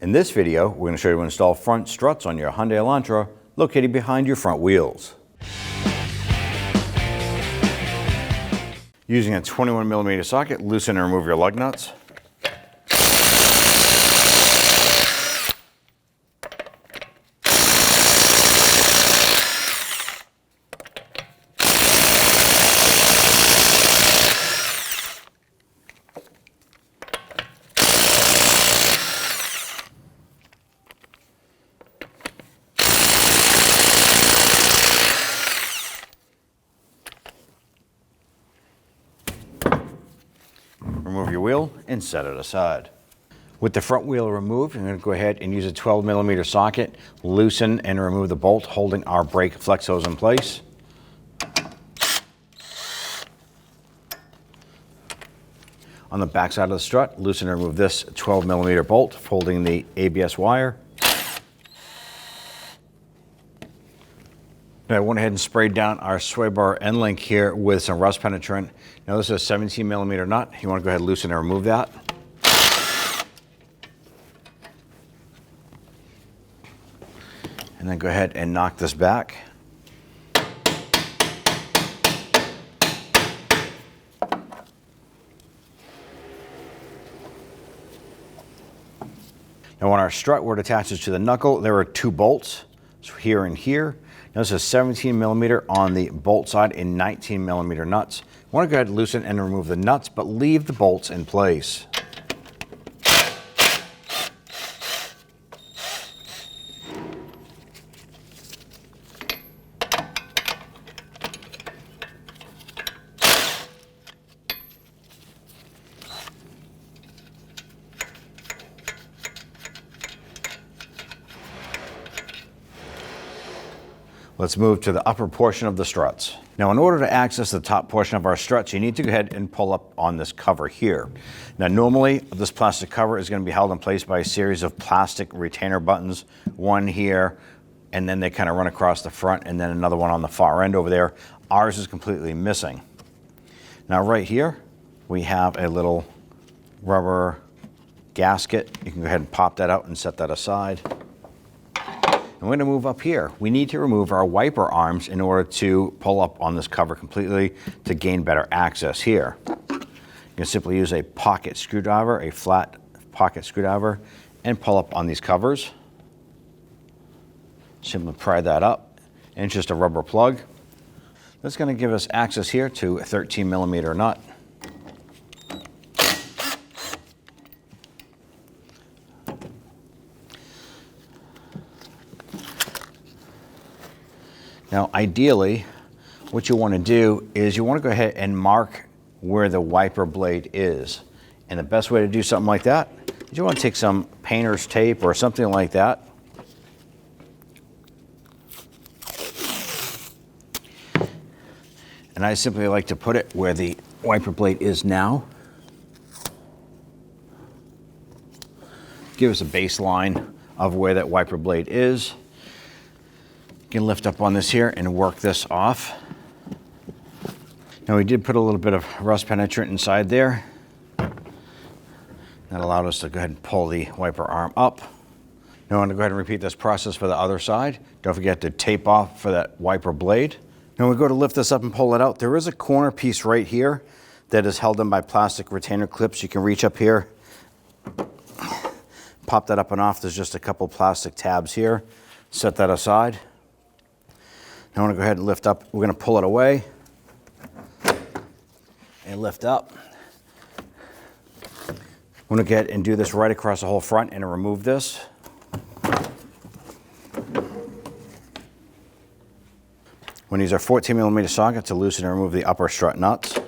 In this video, we're going to show you how to install front struts on your Hyundai Elantra located behind your front wheels. Using a 21mm socket, loosen and remove your lug nuts. Remove your wheel and set it aside. With the front wheel removed, I'm going to go ahead and use a 12mm socket, loosen and remove the bolt holding our brake flex hose in place. On the back side of the strut, loosen and remove this 12mm bolt holding the ABS wire. I went ahead and sprayed down our sway bar end link here with some rust penetrant. Now this is a 17mm nut. You want to go ahead and loosen and remove that. And then go ahead and knock this back. Now on our strut where it attaches to the knuckle, there are two bolts, so here and here. Now this is 17mm on the bolt side and 19mm nuts. You want to go ahead and loosen and remove the nuts, but leave the bolts in place. Let's move to the upper portion of the struts. Now, in order to access the top portion of our struts, you need to go ahead and pull up on this cover here. Now, normally, this plastic cover is going to be held in place by a series of plastic retainer buttons, one here, and then they kind of run across the front, and then another one on the far end over there. Ours is completely missing. Now, right here, we have a little rubber gasket. You can go ahead and pop that out and set that aside. I'm going to move up here. We need to remove our wiper arms in order to pull up on this cover completely to gain better access here. You can simply use a pocket screwdriver, a flat pocket screwdriver, and pull up on these covers. Simply pry that up, and it's just a rubber plug. That's going to give us access here to a 13mm nut. Now, ideally, what you want to do is you want to go ahead and mark where the wiper blade is. And the best way to do something like that is you want to take some painter's tape or something like that. And I simply like to put it where the wiper blade is now. Give us a baseline of where that wiper blade is. You can lift up on this here and work this off. Now we did put a little bit of rust penetrant inside there. That allowed us to go ahead and pull the wiper arm up. Now I'm going to go ahead and repeat this process for the other side. Don't forget to tape off for that wiper blade. Now we go to lift this up and pull it out. There is a corner piece right here that is held in by plastic retainer clips. You can reach up here, pop that up and off. There's just a couple plastic tabs here. Set that aside. Now I want to go ahead and lift up. We're going to pull it away and lift up. I want to go ahead and do this right across the whole front and remove this. We're going to use our 14mm socket to loosen and remove the upper strut nuts.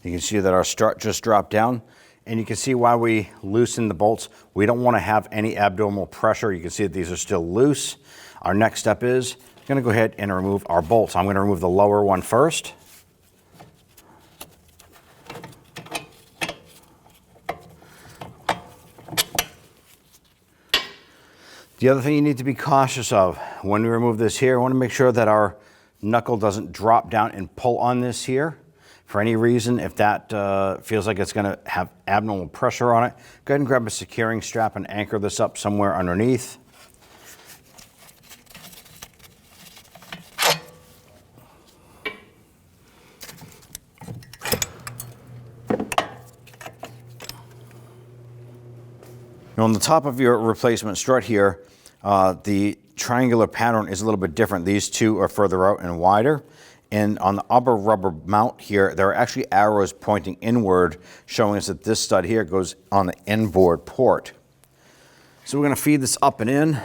You can see that our strut just dropped down, and you can see why we loosened the bolts. We don't want to have any abdominal pressure. You can see that these are still loose. Our next step is going to go ahead and remove our bolts. I'm going to remove the lower one first. The other thing you need to be cautious of when we remove this here, I want to make sure that our knuckle doesn't drop down and pull on this here. For any reason, if that feels like it's going to have abnormal pressure on it, go ahead and grab a securing strap and anchor this up somewhere underneath. Now on the top of your replacement strut here, the triangular pattern is a little bit different. These two are further out and wider. And on the upper rubber mount here, there are actually arrows pointing inward, showing us that this stud here goes on the inboard port. So we're going to feed this up and in.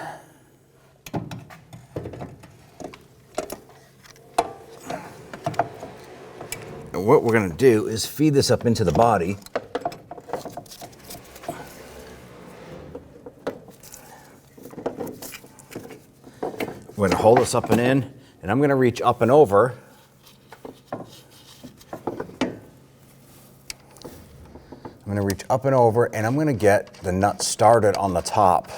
And what we're going to do is feed this up into the body. We're going to hold this up and in, and I'm going to reach up and over. I'm going to reach up and over, and I'm going to get the nut started on the top.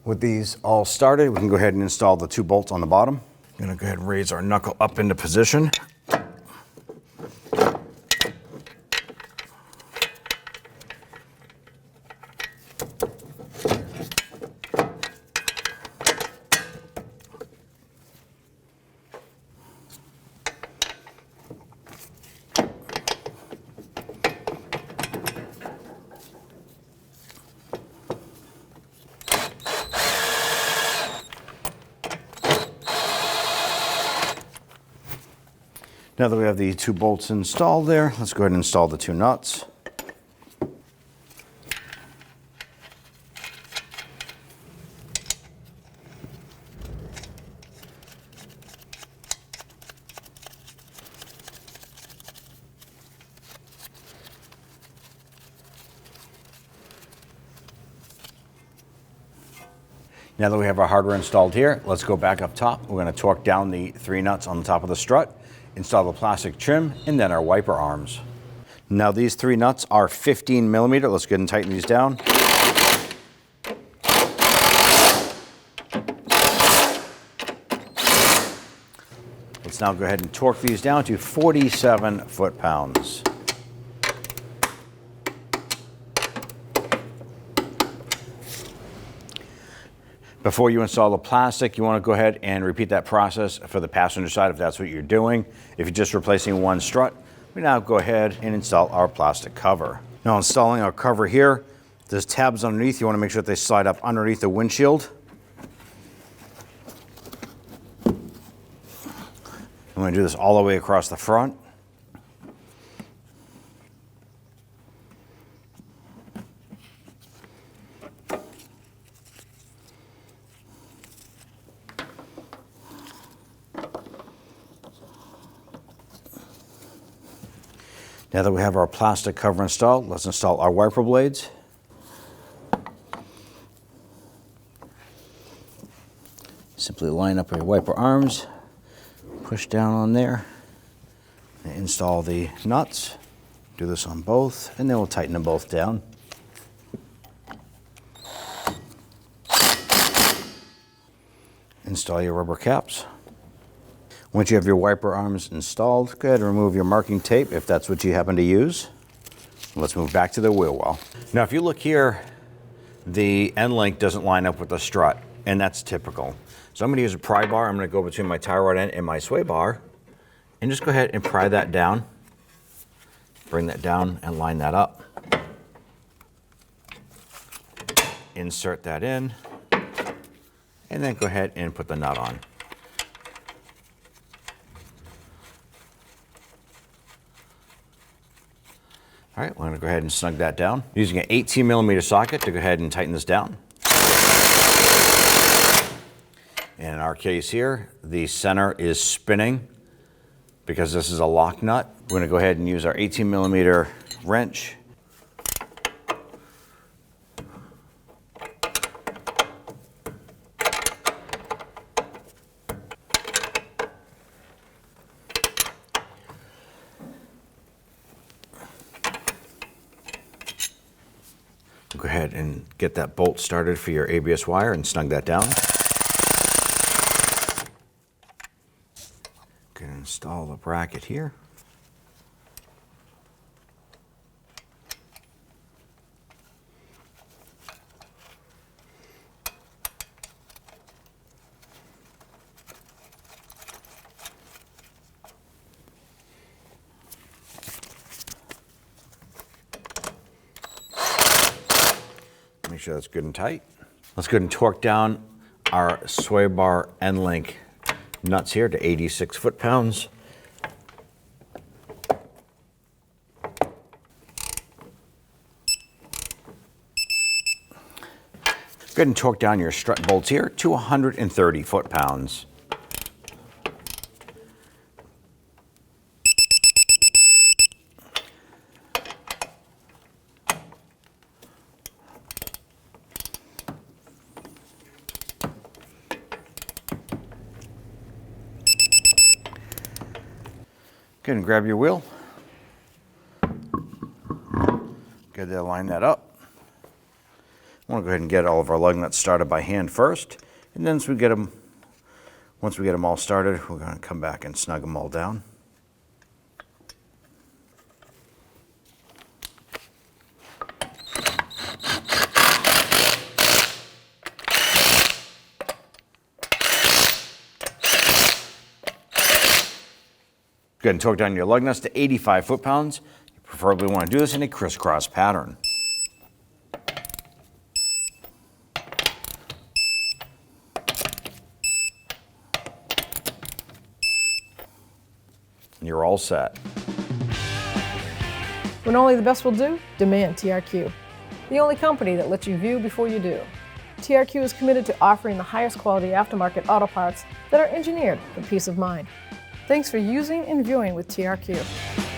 With these all started, we can go ahead and install the 2 bolts on the bottom. I'm going to go ahead and raise our knuckle up into position. Now that we have the 2 bolts installed there, let's go ahead and install the 2 nuts. Now that we have our hardware installed here, let's go back up top. We're going to torque down the 3 nuts on the top of the strut, install the plastic trim, and then our wiper arms. Now these 3 nuts are 15 millimeter. Let's go ahead and tighten these down. Let's now go ahead and torque these down to 47 foot-pounds. Before you install the plastic, you want to go ahead and repeat that process for the passenger side if that's what you're doing. If you're just replacing 1 strut, we now go ahead and install our plastic cover. Now installing our cover here, there's tabs underneath. You want to make sure that they slide up underneath the windshield. I'm going to do this all the way across the front. Now that we have our plastic cover installed, let's install our wiper blades. Simply line up your wiper arms, push down on there, and install the nuts. Do this on both, and then we'll tighten them both down. Install your rubber caps. Once you have your wiper arms installed, go ahead and remove your marking tape if that's what you happen to use. Let's move back to the wheel well. Now if you look here, the end link doesn't line up with the strut, and that's typical. So I'm going to use a pry bar. I'm going to go between my tie rod end and my sway bar, and just go ahead and pry that down. Bring that down and line that up. Insert that in, and then go ahead and put the nut on. All right, we're going to go ahead and snug that down. Using an 18 millimeter socket to go ahead and tighten this down. And in our case here, the center is spinning because this is a lock nut. We're going to go ahead and use our 18 millimeter wrench. Go ahead and get that bolt started for your ABS wire and snug that down. Going to install the bracket here. Make sure that's good and tight. Let's go ahead and torque down our sway bar end link nuts here to 86 foot-pounds. Go ahead and torque down your strut bolts here to 130 foot-pounds. Go ahead and grab your wheel. Good to line that up. I want to go ahead and get all of our lug nuts started by hand first, and then once we get them all started, we're going to come back and snug them all down. Go ahead and torque down your lug nuts to 85 foot-pounds. You preferably want to do this in a crisscross pattern. You're all set. When only the best will do, demand TRQ. The only company that lets you view before you do. TRQ is committed to offering the highest quality aftermarket auto parts that are engineered for peace of mind. Thanks for using and viewing with TRQ.